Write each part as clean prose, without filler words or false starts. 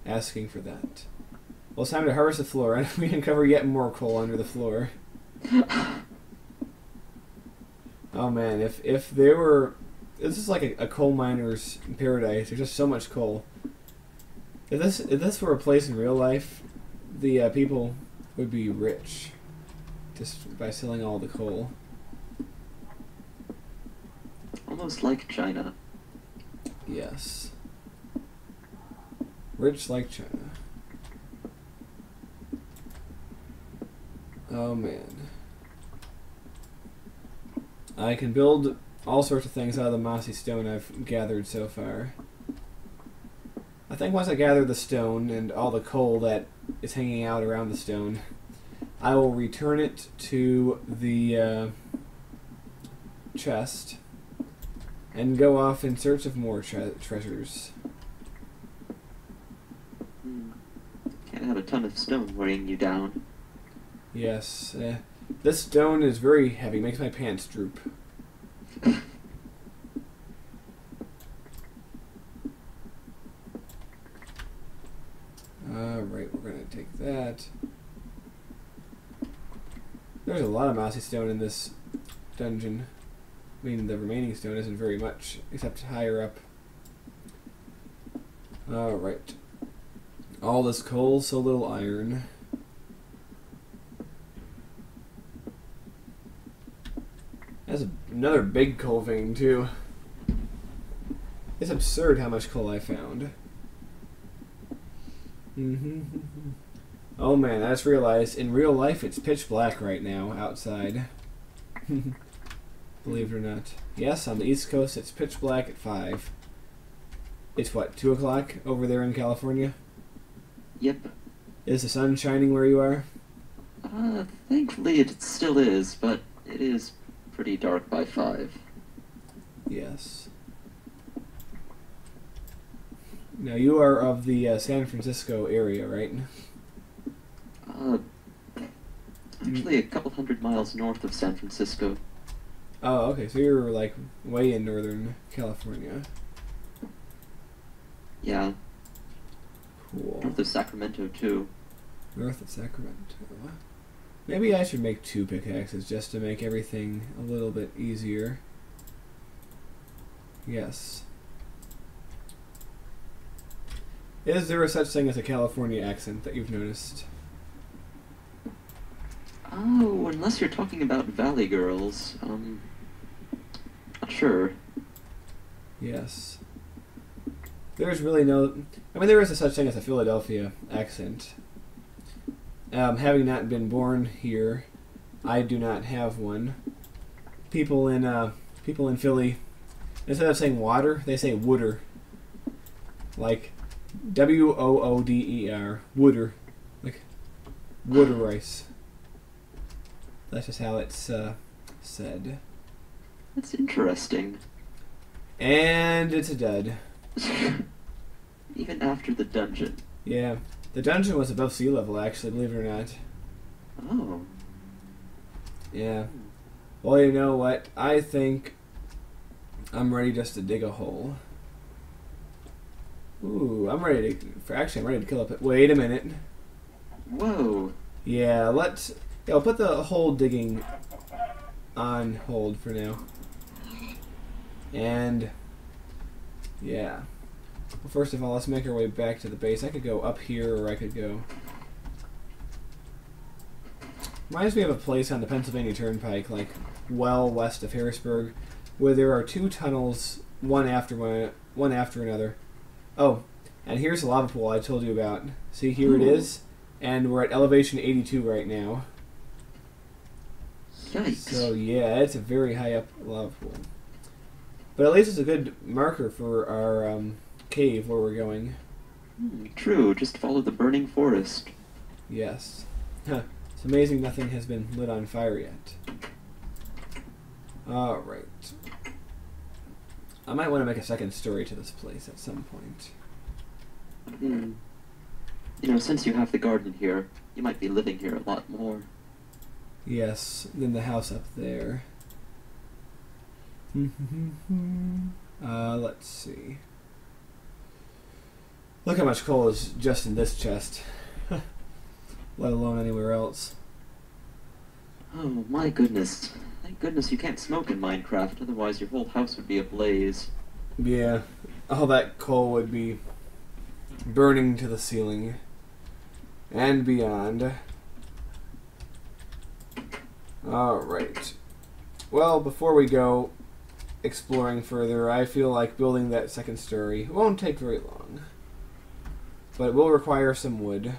asking for that. Well, it's time to harvest the floor, and we uncover yet more coal under the floor. Oh man, if there were... This is like a coal miner's paradise. There's just so much coal. If this were a place in real life, the people would be rich just by selling all the coal. Almost like China. Yes. Rich like China. Oh man. I can build all sorts of things out of the mossy stone I've gathered so far. I think once I gather the stone and all the coal that is hanging out around the stone, I will return it to the chest and go off in search of more treasures. Can't have a ton of stone weighing you down. Yes. This stone is very heavy, makes my pants droop. Alright, we're going to take that. There's a lot of mossy stone in this dungeon. I mean, the remaining stone isn't very much, except higher up. Alright. All this coal, so little iron. That's another big coal vein, too. It's absurd how much coal I found. Oh man, I just realized, in real life it's pitch black right now, outside. Believe it or not. Yes, on the East Coast it's pitch black at 5. It's what, 2 o'clock over there in California? Yep. Is the sun shining where you are? Thankfully it still is, but it is pretty dark by 5. Yes. Now you are of the San Francisco area, right? Actually a couple hundred miles north of San Francisco. Oh, okay, so you're like way in Northern California. Yeah. Cool. North of Sacramento, too. North of Sacramento. Maybe I should make 2 pickaxes just to make everything a little bit easier. Yes. Is there a such thing as a California accent that you've noticed? Oh, unless you're talking about Valley Girls. Not sure. Yes. There's really no... I mean, there is a such thing as a Philadelphia accent. Having not been born here, I do not have one. People in Philly, instead of saying water, they say wooder. Like W-O-O-D-E-R, wooder. Like wooder rice. That's just how it's said. That's interesting. And it's a dud. Even after the dungeon. Yeah. The dungeon was above sea level, actually, believe it or not. Oh. Yeah. Well, you know what? I think I'm ready just to dig a hole. Ooh, I'm ready to... Actually, I'm ready to kill a pit. Wait a minute. Whoa. Yeah, let's... Yeah, I'll put the hole digging on hold for now. And... Yeah. Well, first of all, let's make our way back to the base. I could go up here, or I could go... Reminds me of a place on the Pennsylvania Turnpike, like well west of Harrisburg, where there are 2 tunnels, one after another. Oh, and here's the lava pool I told you about. See, here it is, and we're at elevation 82 right now. Yikes. So yeah, it's a very high up lava pool. But at least it's a good marker for our cave where we're going. True, just follow the burning forest. Yes. It's amazing nothing has been lit on fire yet. Alright. I might want to make a second story to this place at some point. You know, since you have the garden here, you might be living here a lot more. Yes, than the house up there. Let's see. Look how much coal is just in this chest, let alone anywhere else. Oh my goodness. Thank goodness you can't smoke in Minecraft, otherwise your whole house would be ablaze. Yeah, all that coal would be burning to the ceiling and beyond. Alright. Well, before we go exploring further, I feel like building that second story. It won't take very long, but it will require some wood.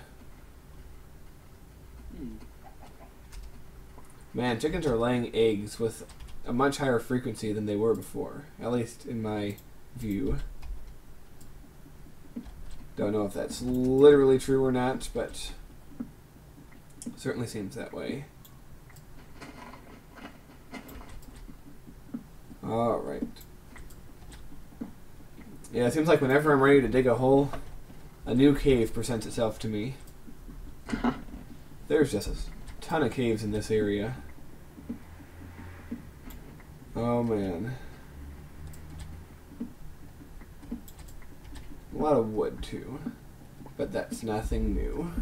Man, chickens are laying eggs with a much higher frequency than they were before, at least in my view. Don't know if that's literally true or not, but it certainly seems that way. Alright. Yeah, it seems like whenever I'm ready to dig a hole, a new cave presents itself to me. There's just a ton of caves in this area. Oh man. A lot of wood too, but that's nothing new.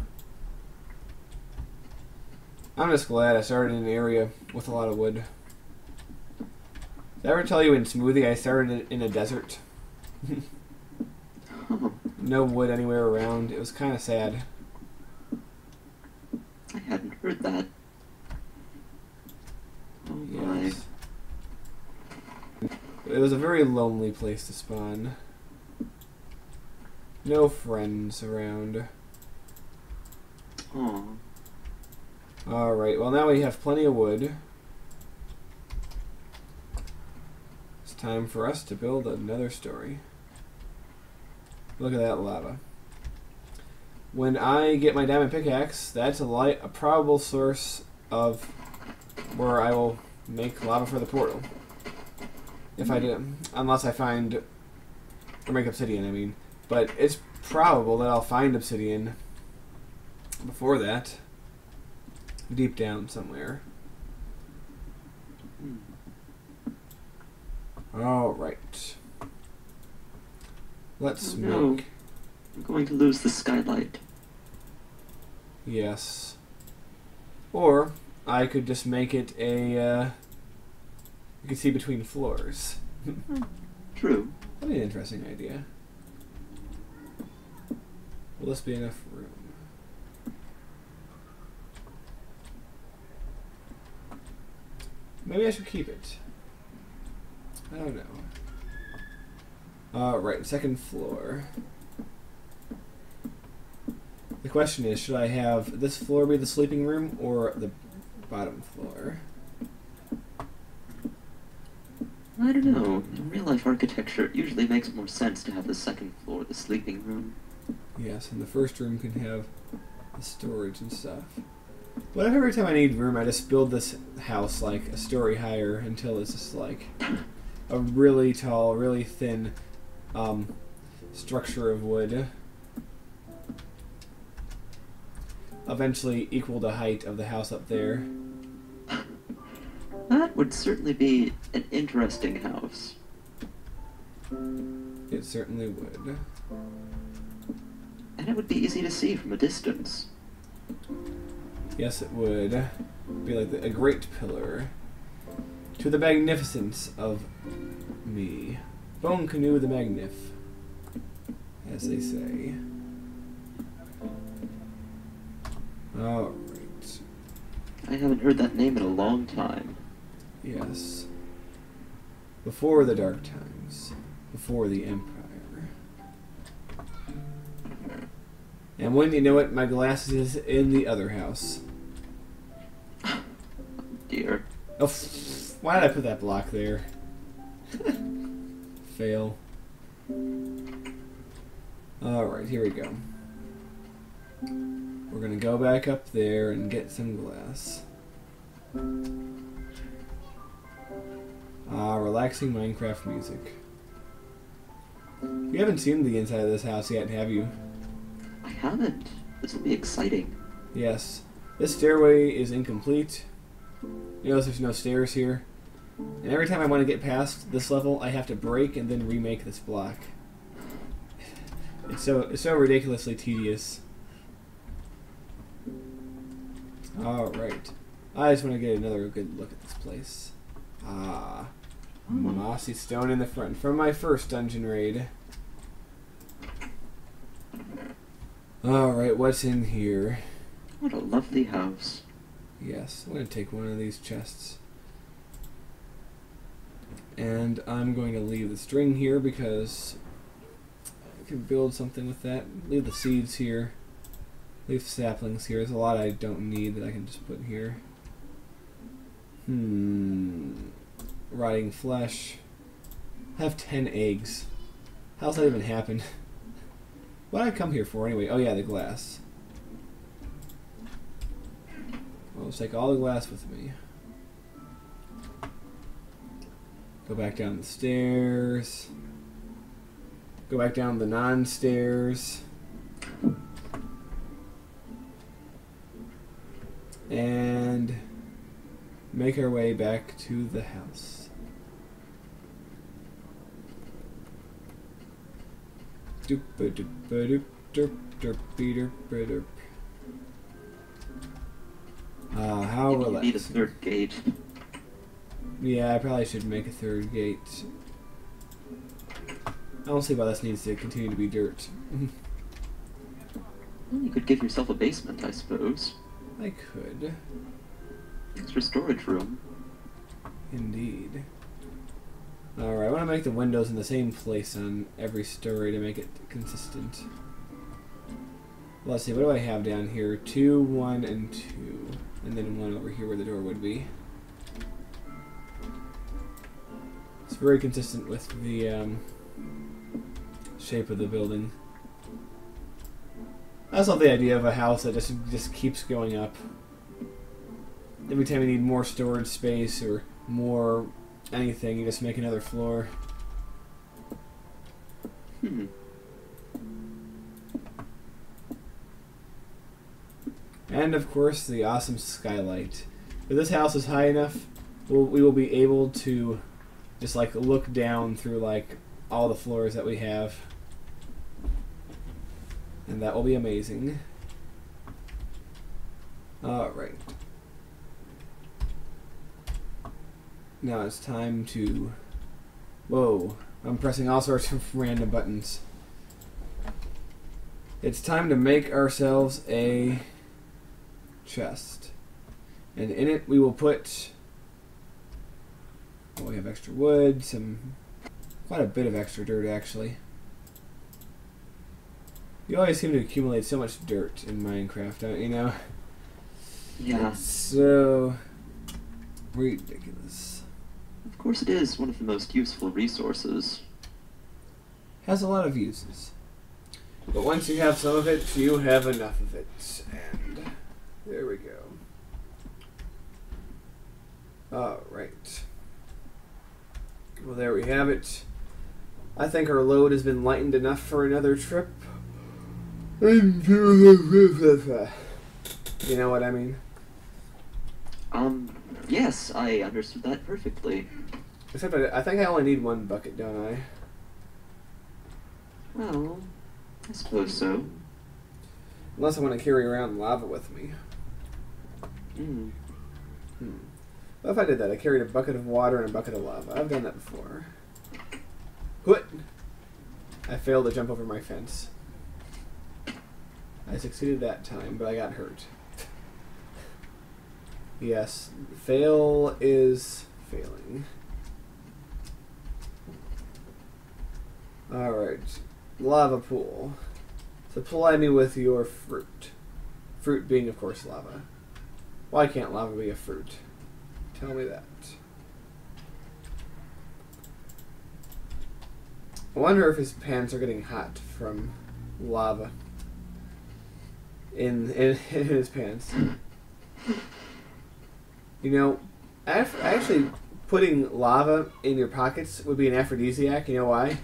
I'm just glad I started in an area with a lot of wood. Did I ever tell you in Smoothie I started in a desert? No wood anywhere around. It was kind of sad. I hadn't heard that. Oh my. Yes. It was a very lonely place to spawn. No friends around. Aw. Alright, well now we have plenty of wood. It's time for us to build another story. Look at that lava. When I get my diamond pickaxe, that's a probable source of where I will make lava for the portal. If I do, unless I find, or make obsidian, I mean. But it's probable that I'll find obsidian before that, deep down somewhere. Alright. Let's make... No. I'm going to lose the skylight. Yes. Or I could just make it a, you can see between floors. True. That'd be an interesting idea. Will this be enough room? Maybe I should keep it. I don't know. Alright, second floor. The question is, should I have this floor be the sleeping room or the bottom floor? I don't know. In real-life architecture, it usually makes more sense to have the second floor, the sleeping room. Yes, and the first room can have the storage and stuff. But every time I need room, I just build this house like a story higher until it's just like a really tall, really thin structure of wood. Eventually equal the height of the house up there. That would certainly be an interesting house. It certainly would. And it would be easy to see from a distance. Yes, it would. Be like a great pillar to the magnificence of me. Bone Canoe the Magnif, as they say. Alright. I haven't heard that name in a long time. Yes. Before the Dark Times. Before the Empire. And when you know it, my glass is in the other house. Dear. Oh, why did I put that block there? Fail. Alright, here we go. We're gonna go back up there and get some glass. Relaxing Minecraft music. You haven't seen the inside of this house yet, have you? I haven't. This will be exciting. Yes. This stairway is incomplete. You notice there's no stairs here. And every time I want to get past this level, I have to break and then remake this block. It's so ridiculously tedious. Alright. I just want to get another good look at this place. Ah. Mossy stone in the front from my first dungeon raid. Alright, what's in here? What a lovely house. Yes, I'm going to take one of these chests. And I'm going to leave the string here because I can build something with that. Leave the seeds here. Leave saplings here. There's a lot I don't need that I can just put here. Rotting flesh. I have 10 eggs. How's that even happen? What did I come here for anyway? Oh yeah, the glass. I'll just take all the glass with me. Go back down the stairs. Go back down the non-stairs. And make our way back to the house. How You relaxing. need a third gate. Yeah, I probably should make a third gate. I don't see why this needs to continue to be dirt. Well, you could give yourself a basement, I suppose. I could. Extra storage room. Indeed. Alright, I want to make the windows in the same place on every story to make it consistent. Let's see, what do I have down here? 2, 1, and 2. And then 1 over here where the door would be. It's very consistent with the shape of the building. I just love the idea of a house that just keeps going up. Every time you need more storage space or more anything, you just make another floor. And of course the awesome skylight. If this house is high enough, we will be able to just like look down through like all the floors that we have. And that will be amazing. Alright. Now it's time to... Whoa. I'm pressing all sorts of random buttons. It's time to make ourselves a chest. And in it we will put... Oh, we have extra wood, quite a bit of extra dirt actually. You always seem to accumulate so much dirt in Minecraft, don't you know? Yeah. It's so ridiculous. Of course it is one of the most useful resources. Has a lot of uses. But once you have some of it, you have enough of it. And there we go. Alright. Well, there we have it. I think our load has been lightened enough for another trip. You know what I mean? Yes, I understood that perfectly. Except I think I only need one bucket, don't I? Well, I suppose so. Unless I want to carry around lava with me. What if I did that? I carried a bucket of water and a bucket of lava. I've done that before. What? I failed to jump over my fence. I succeeded that time, but I got hurt. Yes, fail is failing. Alright, lava pool. Supply me with your fruit. Fruit being, of course, lava. Why can't lava be a fruit? Tell me that. I wonder if his pants are getting hot from lava in his pants. You know, actually putting lava in your pockets would be an aphrodisiac. You know why?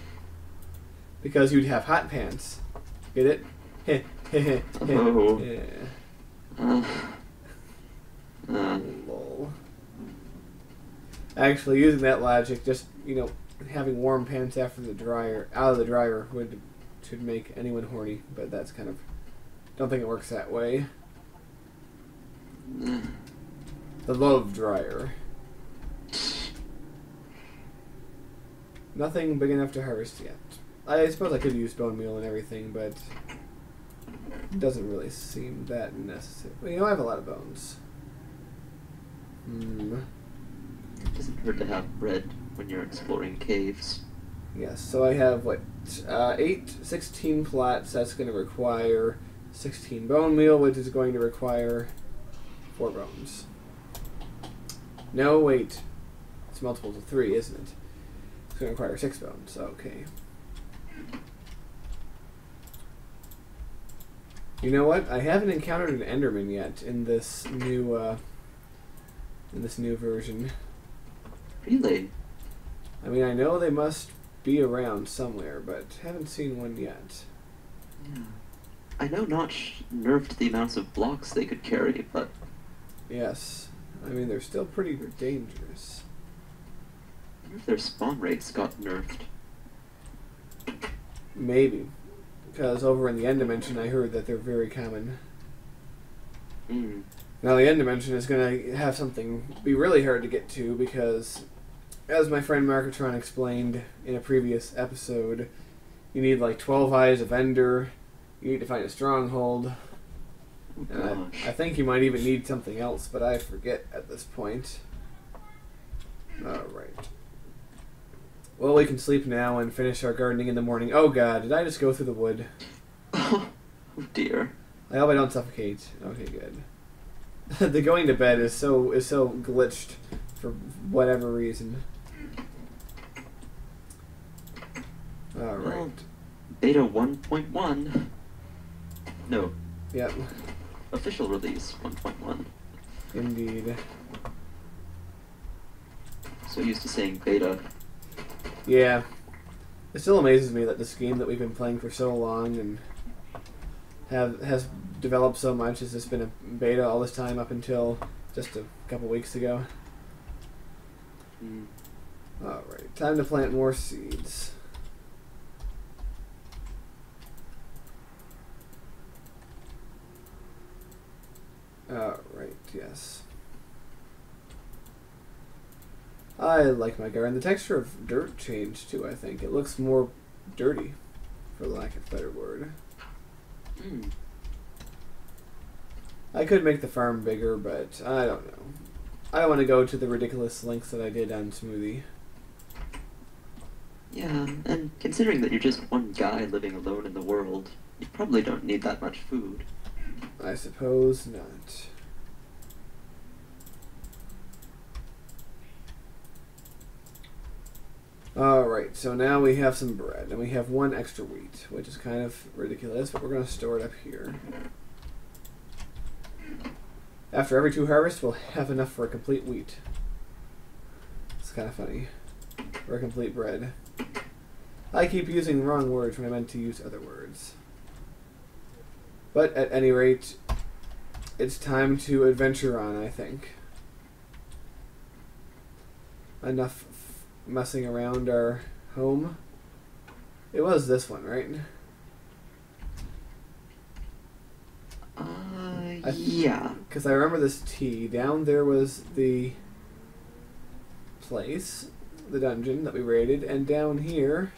Because you'd have hot pants. Get it? Oh. Yeah. Lol. Actually, using that logic, just, you know, having warm pants after the dryer, out of the dryer would should make anyone horny, but that's kind of... Don't think it works that way. The love dryer. Nothing big enough to harvest yet. I suppose I could use bone meal and everything, but it doesn't really seem that necessary. Well, you know, I have a lot of bones. It doesn't hurt to have bread when you're exploring caves. Yes, so I have, what, 16 plots. That's going to require 16 bone meal, which is going to require 4 bones. No, wait. It's multiples of 3, isn't it? It's going to require 6 bones. Okay. You know what? I haven't encountered an Enderman yet in this new version. Really? I mean, I know they must be around somewhere, but haven't seen one yet. Yeah. I know Notch nerfed the amounts of blocks they could carry, but... Yes. I mean, they're still pretty dangerous. I wonder if their spawn rates got nerfed. Maybe. Because over in the End Dimension, I heard that they're very common. Now, the End Dimension is going to have something be really hard to get to, because, as my friend Markatron explained in a previous episode, you need like 12 Eyes of Ender, you need to find a stronghold, and I think you might even need something else, but I forget at this point. Alright. Well, we can sleep now and finish our gardening in the morning. Oh god, did I just go through the wood? Oh dear. I hope I don't suffocate. Okay, good. The going to bed is so glitched for whatever reason. Alright. Well, beta 1.1. No. Yep. Official release 1.1. Indeed. So used to saying beta. Yeah. It still amazes me that this game that we've been playing for so long and has developed so much has just been a beta all this time up until just a couple weeks ago. Alright, time to plant more seeds. Alright, yes. I like my garden. The texture of dirt changed too, I think. It looks more dirty, for lack of a better word. I could make the farm bigger, but I don't know. I don't want to go to the ridiculous lengths that I did on Smoothie. Yeah, and considering that you're just one guy living alone in the world, you probably don't need that much food. I suppose not. Alright, so now we have some bread, and we have 1 extra wheat, which is kind of ridiculous, but we're going to store it up here. After every 2 harvests, we'll have enough for a complete wheat. It's kind of funny. Or a complete bread. I keep using the wrong words when I meant to use other words. But at any rate, it's time to adventure on, I think. Enough messing around our home. It was this one, right? Yeah. Because I remember this T. Down there was the place, the dungeon that we raided, and down here